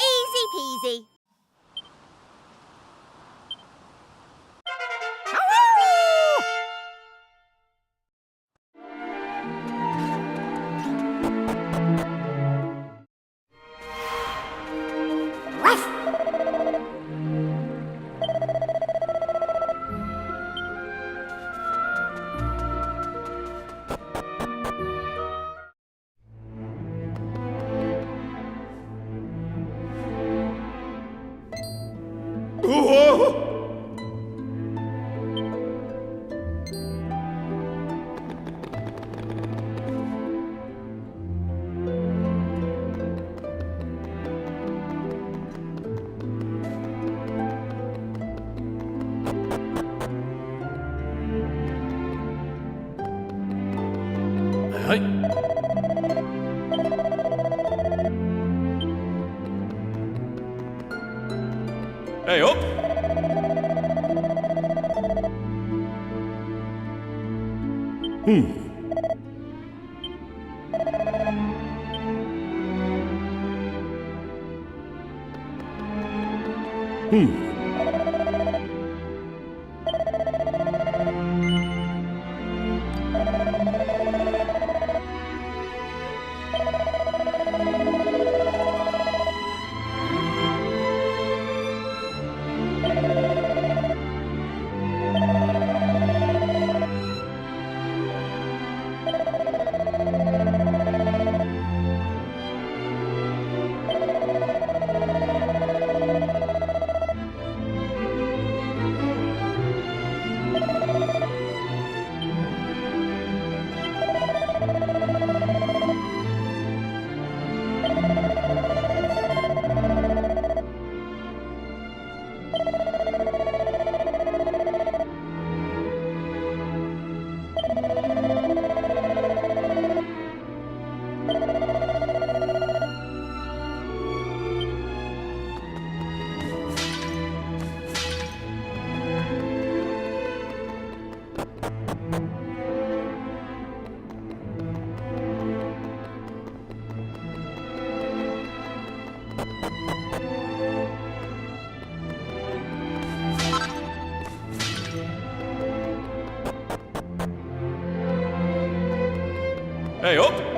Easy peasy. Hey. Hey, up. Hey, up.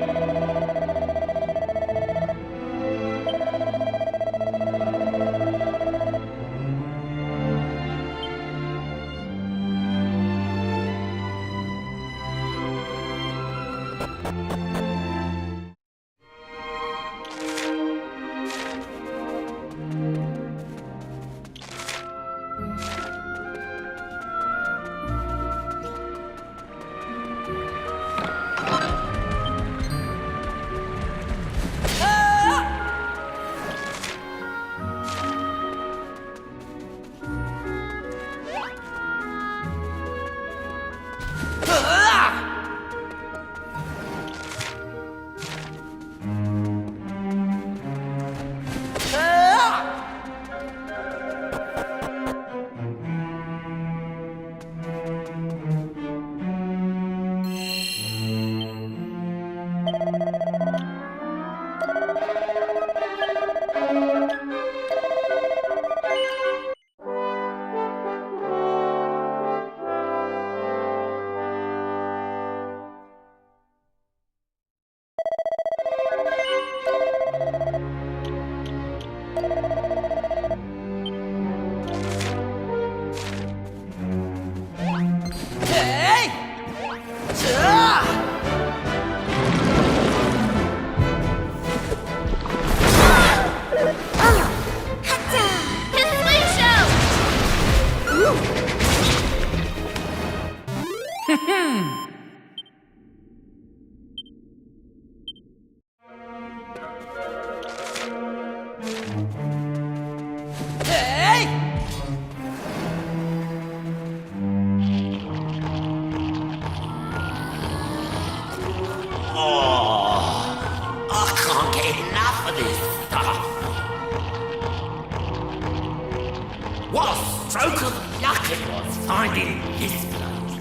What a stroke of luck it was finding this place.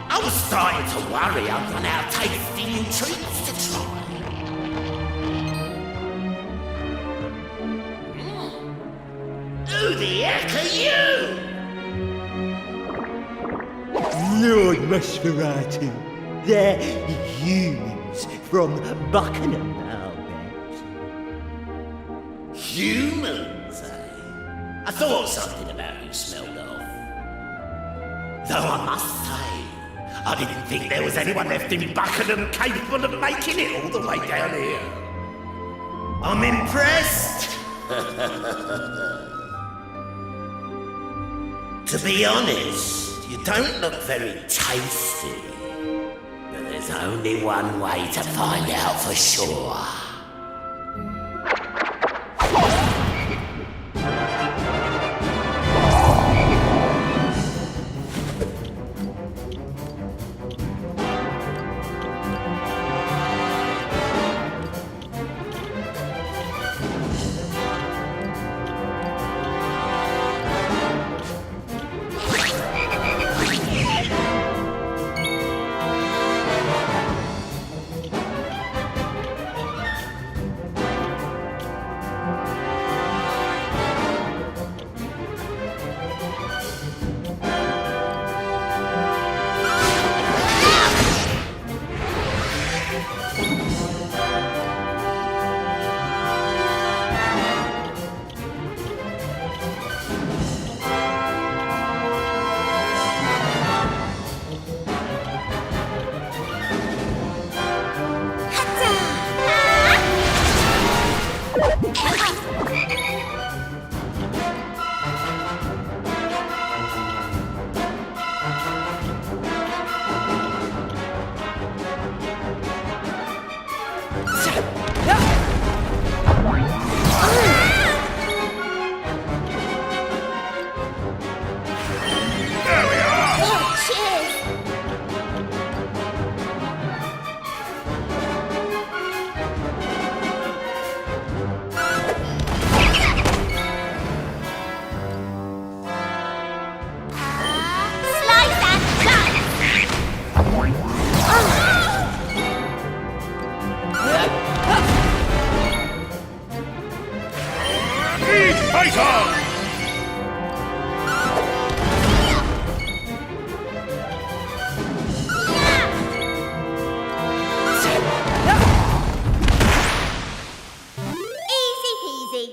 I was starting to worry I'd run out of tasty new treats to try. Who the heck are you? Lord Nosferatu, they're humans from Buckingham, I'll bet. Humans, eh? I thought something about you smelled off. Though I must say, I didn't think there was anyone left in Buckingham capable of making it all the way down here. I'm impressed. To be honest, you don't look very tasty. But there's only one way to find out for sure. Easy peasy.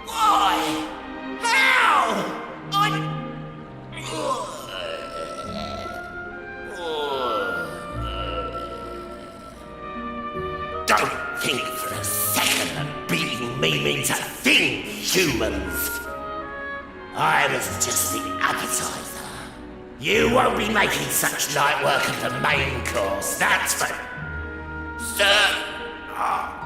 Why? How? Don't think for a second that beating me means a thing, humans. I was just the appetizer. You won't be making such light work of the main course, that's for certain. Ah.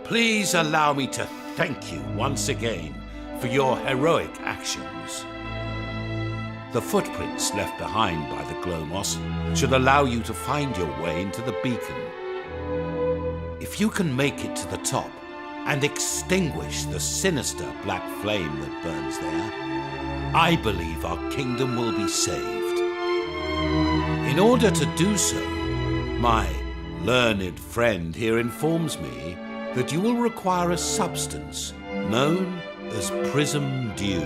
please allow me to thank you once again for your heroic actions. The footprints left behind by the Glomos should allow you to find your way into the beacon. If you can make it to the top and extinguish the sinister black flame that burns there, I believe our kingdom will be saved. In order to do so, my learned friend here informs me that you will require a substance known as prism dew.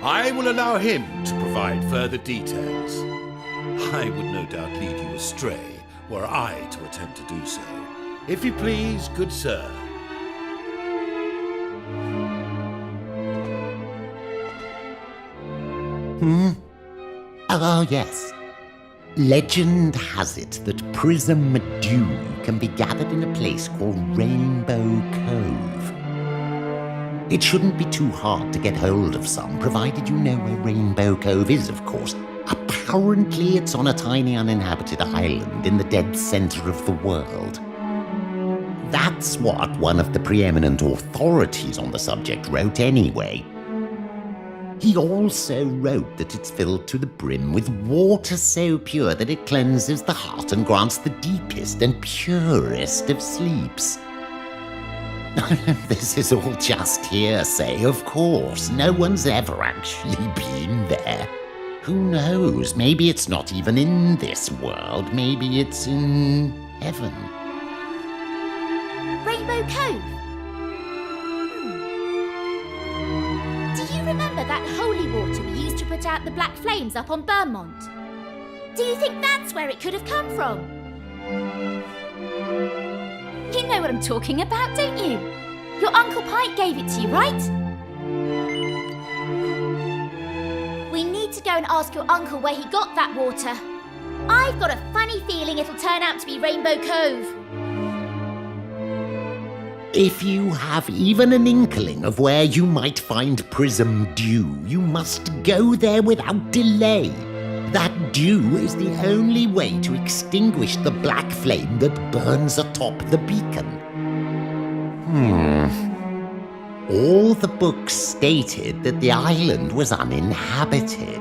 I will allow him to provide further details. I would no doubt lead you astray were I to attempt to do so. If you please, good sir. Oh, yes. Legend has it that prism dew can be gathered in a place called Rainbow Cove. It shouldn't be too hard to get hold of some, provided you know where Rainbow Cove is, of course. Apparently, it's on a tiny uninhabited island in the dead center of the world. That's what one of the preeminent authorities on the subject wrote anyway. He also wrote that it's filled to the brim with water so pure that it cleanses the heart and grants the deepest and purest of sleeps. This is all just hearsay, of course. No one's ever actually been there. Who knows? Maybe it's not even in this world. Maybe it's in heaven. Rainbow Cove. Do you remember that holy water we used to put out the black flames up on Vermont? Do you think that's where it could have come from? You know what I'm talking about, don't you? Your Uncle Pike gave it to you, right? We need to go and ask your uncle where he got that water. I've got a funny feeling it'll turn out to be Rainbow Cove. If you have even an inkling of where you might find prism dew, you must go there without delay. That dew is the only way to extinguish the black flame that burns atop the beacon. All the books stated that the island was uninhabited.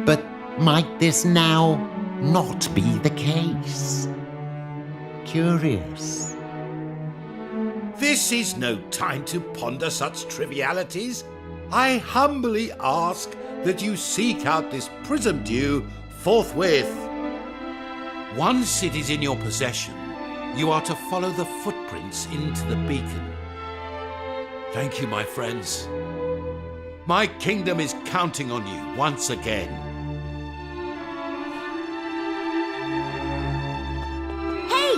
But might this now not be the case? Curious. This is no time to ponder such trivialities. I humbly ask that you seek out this prism dew forthwith. Once it is in your possession, you are to follow the footprints into the beacon. Thank you, my friends. My kingdom is counting on you once again. Hey!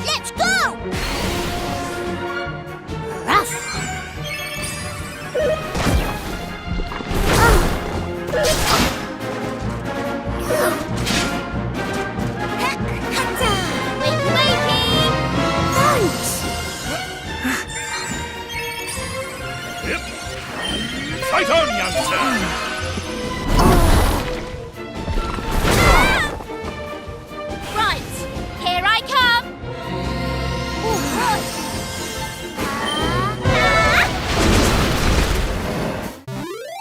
Let's go! Fight on, youngster! Right, here I come!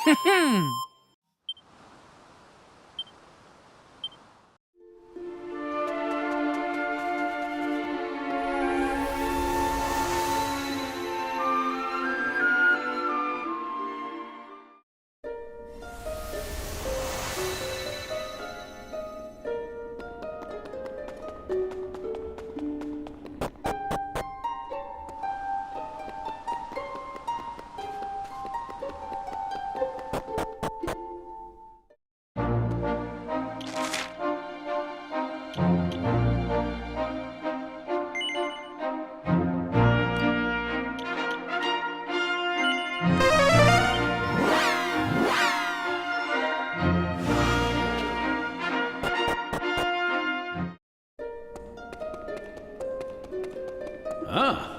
Hey! Oh.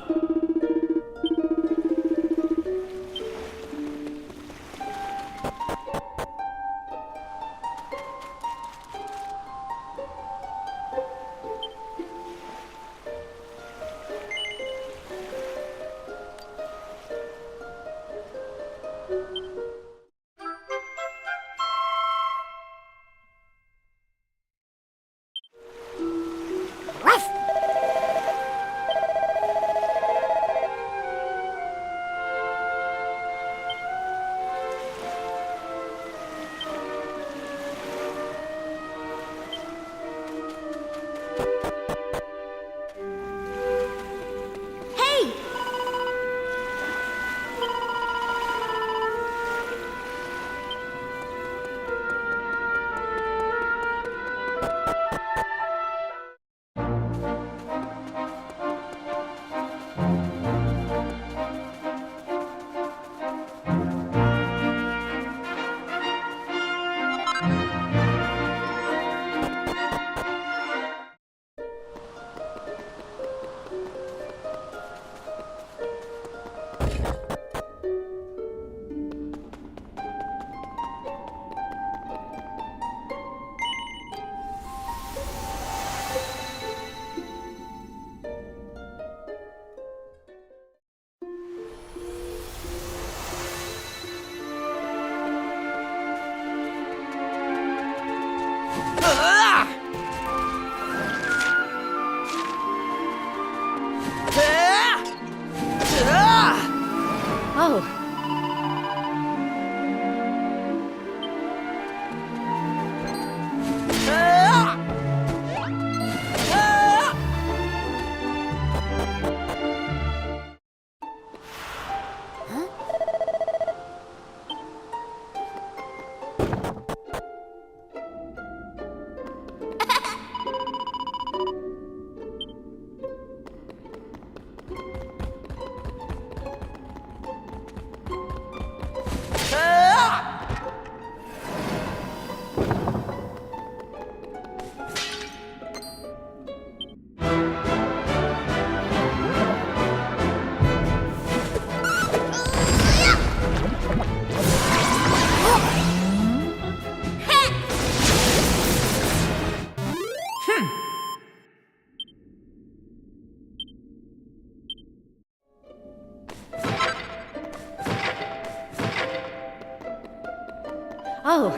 Oh.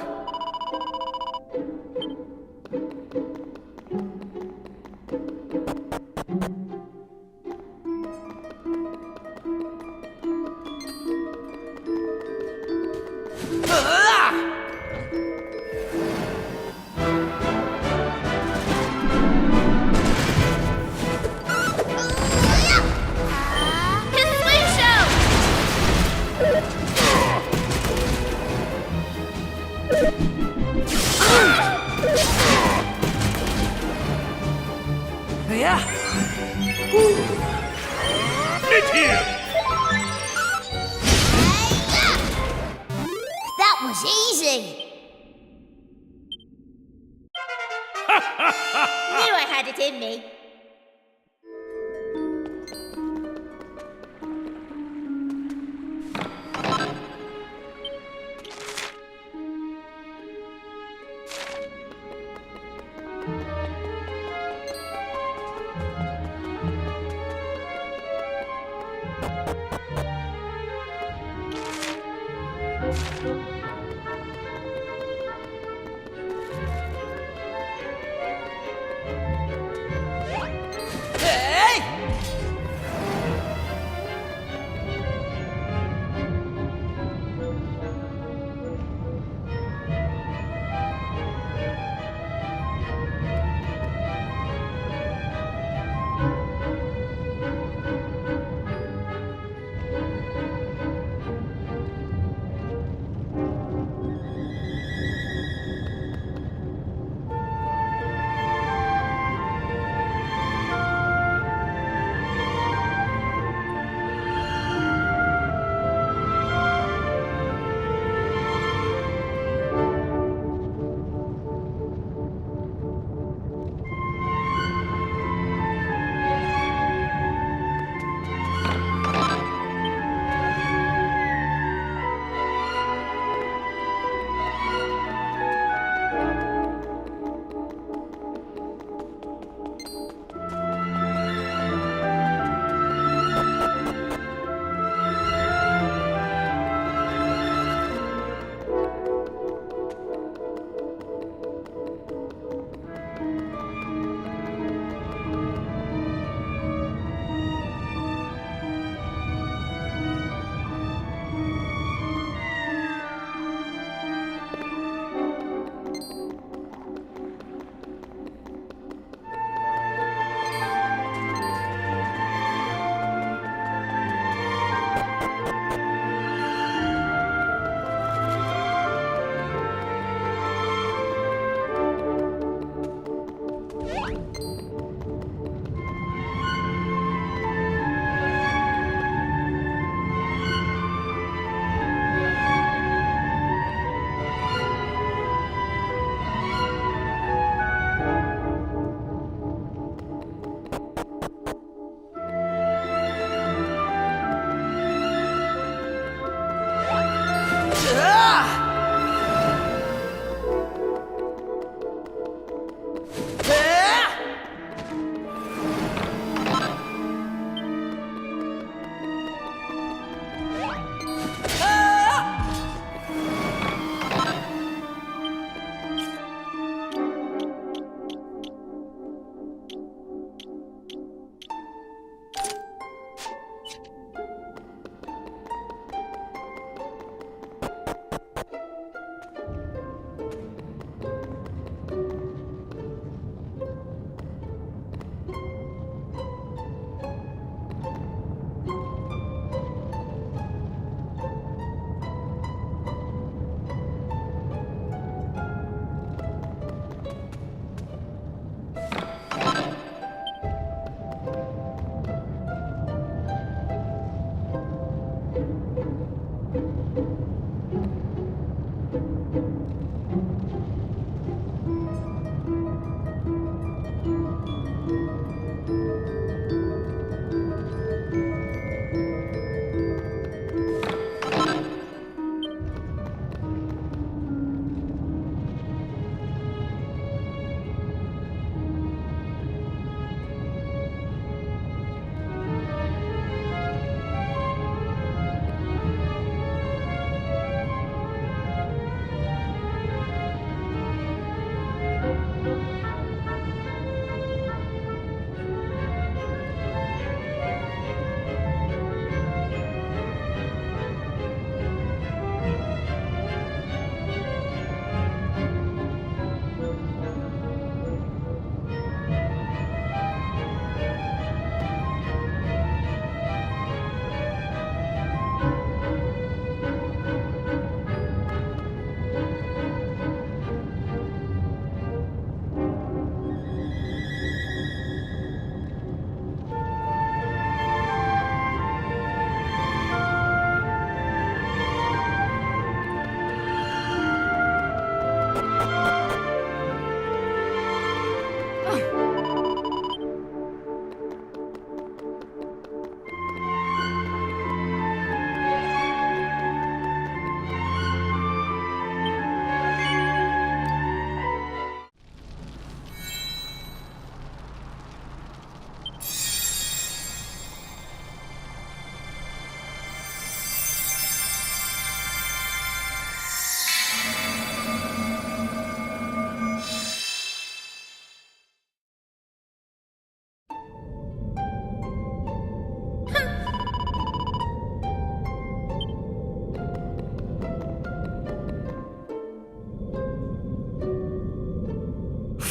Get here! That was easy. Knew I had it in me.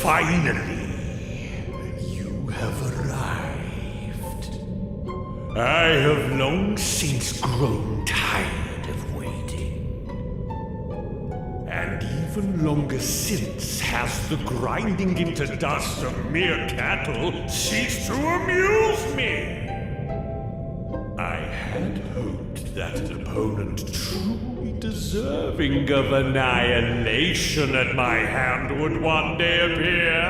Finally, you have arrived. I have long since grown tired of waiting. And even longer since has the grinding into dust of mere cattle ceased to amuse me. I had hoped that an opponent truly deserving of annihilation at my hand would one day appear.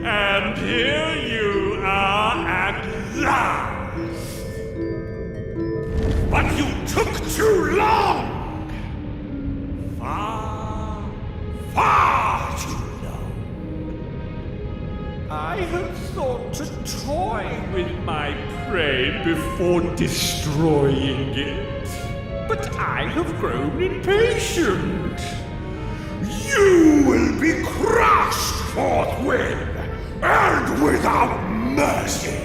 And here you are at last. But you took too long. Far too long. I had thought to toy with my prey before destroying it. But I have grown impatient. You will be crushed forthwith and without mercy.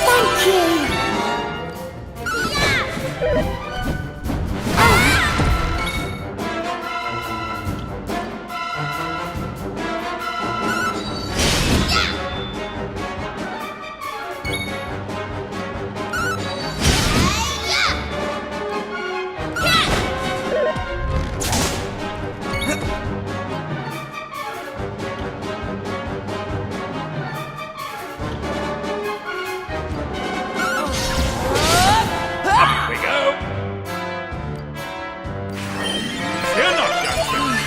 Thank you! We go! Fear not, young friend.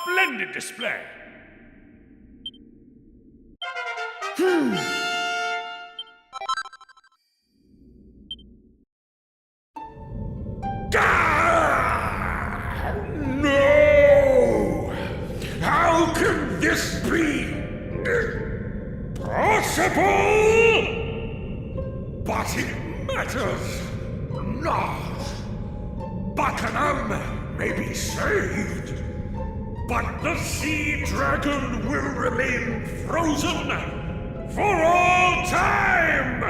Splendid display. No! How can this be possible? But it matters not. Buckingham may be saved, but the sea dragon will remain frozen for all time!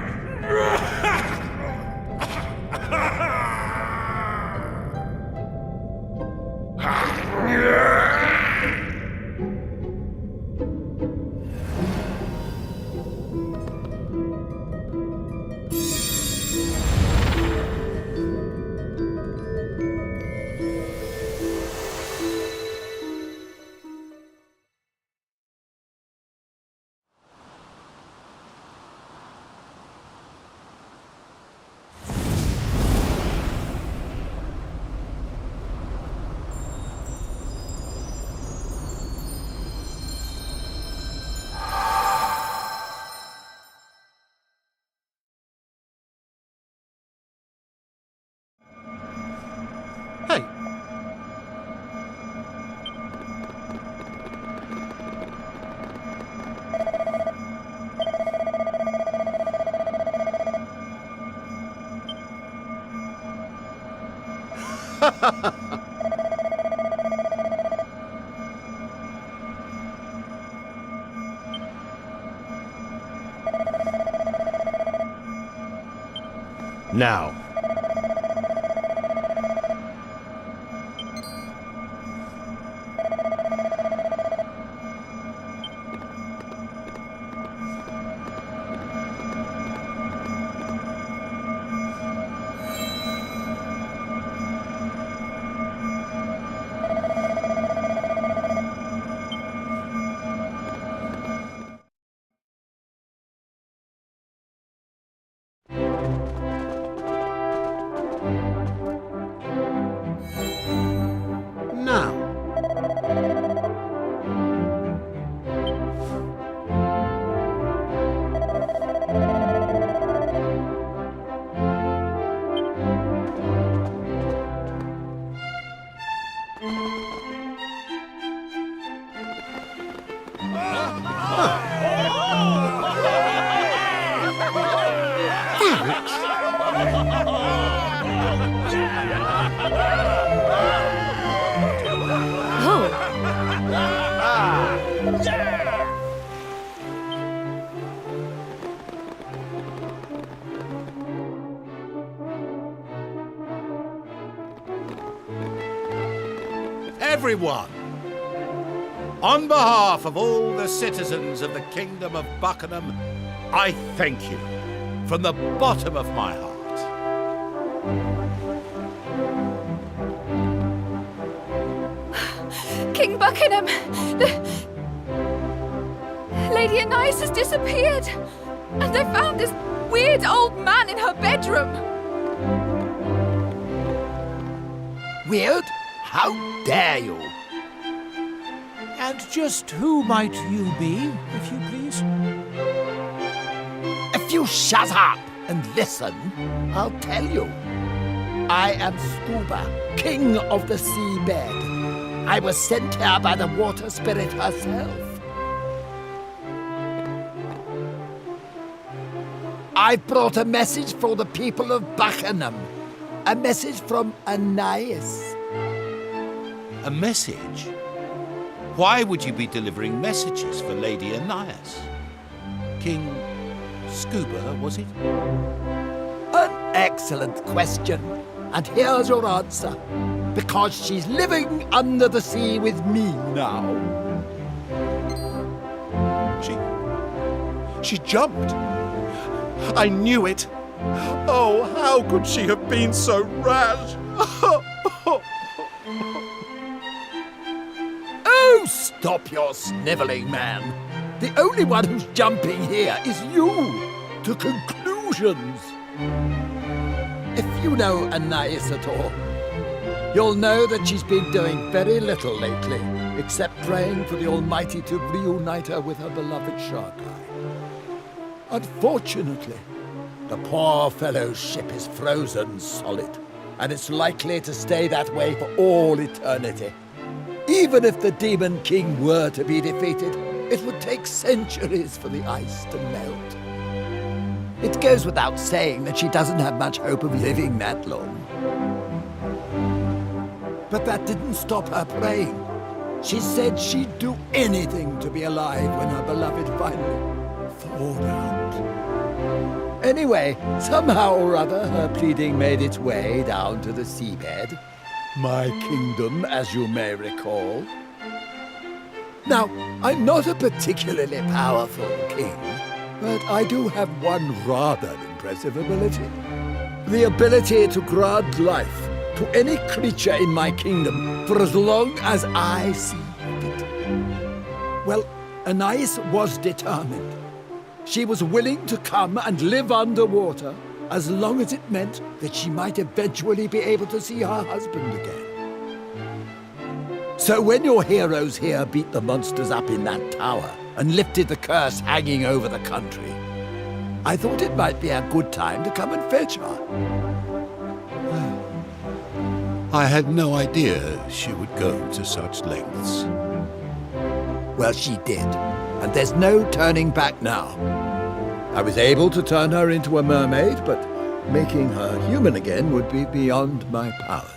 Hey. Now, Everyone, on behalf of all the citizens of the Kingdom of Buckingham, I thank you from the bottom of my heart. King Buckingham! Lady Anais has disappeared! And they found this weird old man in her bedroom! Weird? How dare you? And just who might you be, if you please? If you shut up and listen, I'll tell you. I am Scuba, King of the Seabed. I was sent here by the water spirit herself. I brought a message for the people of Buckingham. A message from Anais. A message? Why would you be delivering messages for Lady Anais? King Scuba, was it? An excellent question. And here's your answer. Because she's living under the sea with me now. She jumped. I knew it. Oh, how could she have been so rash? Oh, stop your snivelling, man. The only one who's jumping here is you, to conclusions. If you know Anais at all, you'll know that she's been doing very little lately, except praying for the Almighty to reunite her with her beloved shark eye. Unfortunately, the poor fellow's ship is frozen solid, and it's likely to stay that way for all eternity. Even if the Demon King were to be defeated, it would take centuries for the ice to melt. It goes without saying that she doesn't have much hope of living that long. But that didn't stop her praying. She said she'd do anything to be alive when her beloved finally thawed out. Anyway, somehow or other, her pleading made its way down to the seabed. My kingdom, as you may recall. Now, I'm not a particularly powerful king, but I do have one rather impressive ability. The ability to grant life to any creature in my kingdom for as long as I see fit. Well, Anais was determined. She was willing to come and live underwater as long as it meant that she might eventually be able to see her husband again. So when your heroes here beat the monsters up in that tower and lifted the curse hanging over the country, I thought it might be a good time to come and fetch her. I had no idea she would go to such lengths. Well, she did, and there's no turning back now. I was able to turn her into a mermaid, but making her human again would be beyond my powers.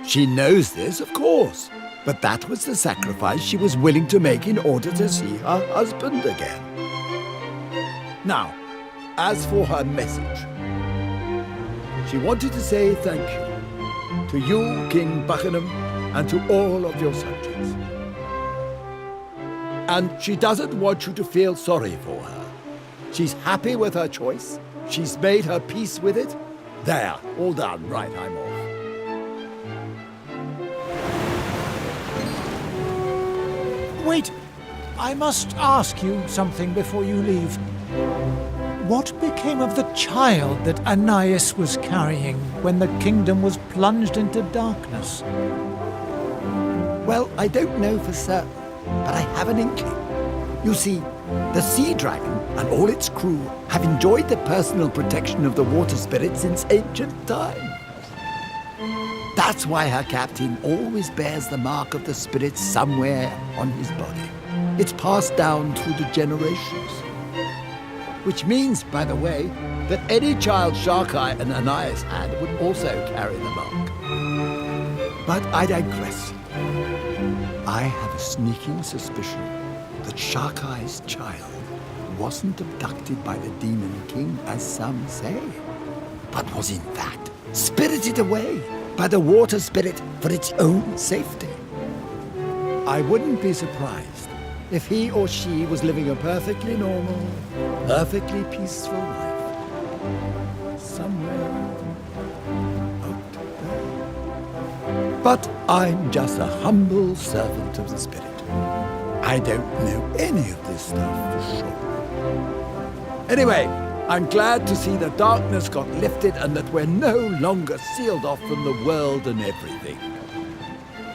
She knows this, of course, but that was the sacrifice she was willing to make in order to see her husband again. Now, as for her message, she wanted to say thank you to you, King Buckingham, and to all of your subjects. And she doesn't want you to feel sorry for her. She's happy with her choice. She's made her peace with it. There, all done. Right, I'm off. Wait, I must ask you something before you leave. What became of the child that Anais was carrying when the kingdom was plunged into darkness? Well, I don't know for certain, but I have an inkling. You see, the Sea Dragon and all its crew have enjoyed the personal protection of the water spirit since ancient times. That That's why her captain always bears the mark of the spirit somewhere on his body. It's passed down through the generations. Which means, by the way, that any child Sharkai and Ananias had would also carry the mark. But I digress. I have a sneaking suspicion that Sharkai's child wasn't abducted by the Demon King, as some say, but was in fact spirited away by the water spirit for its own safety. I wouldn't be surprised if he or she was living a perfectly normal, perfectly peaceful life somewhere out there. But I'm just a humble servant of the spirit. I don't know any of this stuff for sure. Anyway, I'm glad to see the darkness got lifted and that we're no longer sealed off from the world and everything.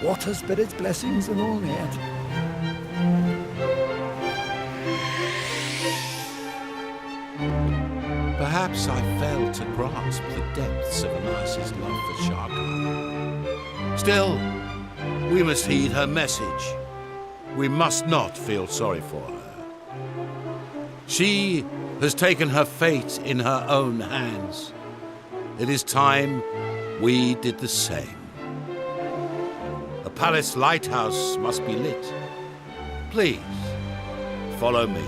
Water spirit's blessings and all that. Perhaps I failed to grasp the depths of Ananias' love for Sharkai. Still, we must heed her message. We must not feel sorry for her. She has taken her fate in her own hands. It is time we did the same. The palace lighthouse must be lit. Please, follow me.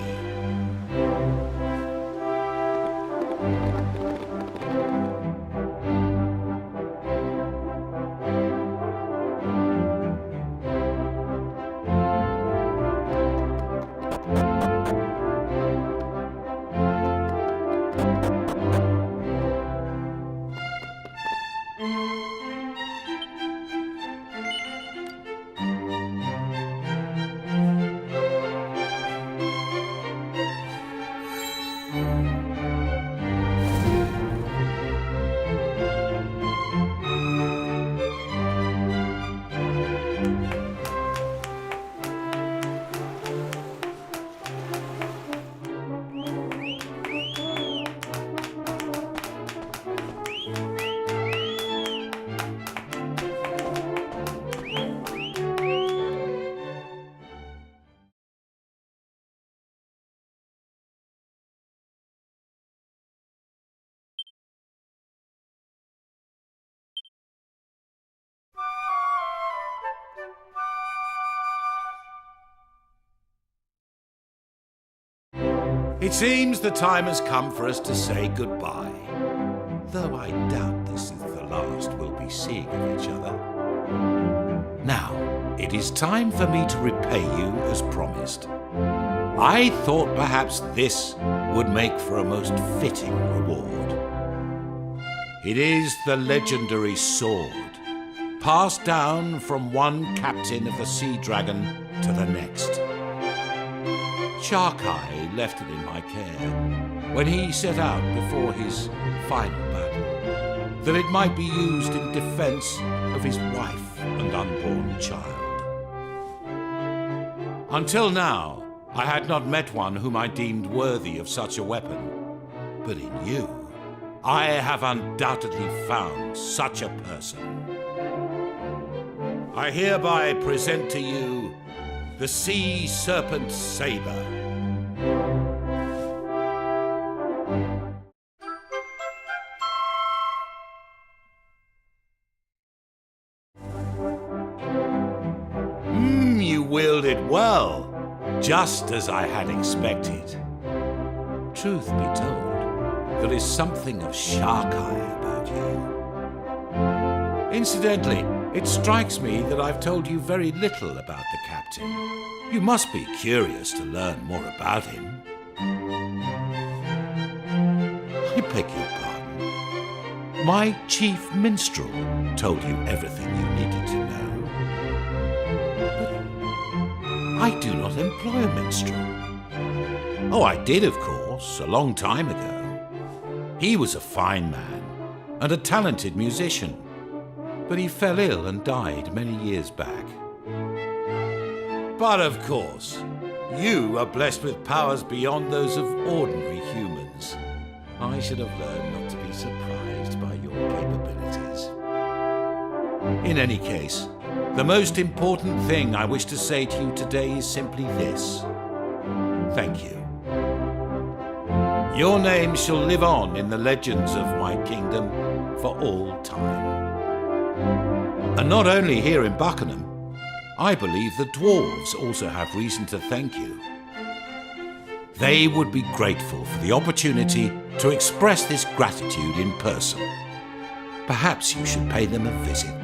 It seems the time has come for us to say goodbye, though I doubt this is the last we'll be seeing of each other. Now, it is time for me to repay you as promised. I thought perhaps this would make for a most fitting reward. It is the legendary sword, passed down from one captain of the Sea Dragon to the next. Sharkai left it in my care when he set out before his final battle, that it might be used in defense of his wife and unborn child. Until now, I had not met one whom I deemed worthy of such a weapon, but in you, I have undoubtedly found such a person. I hereby present to you the Sea Serpent Saber. You wield it well, just as I had expected. Truth be told, there is something of Sharkai about you. Incidentally, it strikes me that I've told you very little about the captain. You must be curious to learn more about him. I beg your pardon. My chief minstrel told you everything you needed to know. But I do not employ a minstrel. Oh, I did, of course, a long time ago. He was a fine man and a talented musician, but he fell ill and died many years back. But of course, you are blessed with powers beyond those of ordinary humans. I should have learned not to be surprised by your capabilities. In any case, the most important thing I wish to say to you today is simply this. Thank you. Your name shall live on in the legends of my kingdom for all time. And not only here in Buckingham, I believe the dwarves also have reason to thank you. They would be grateful for the opportunity to express this gratitude in person. Perhaps you should pay them a visit.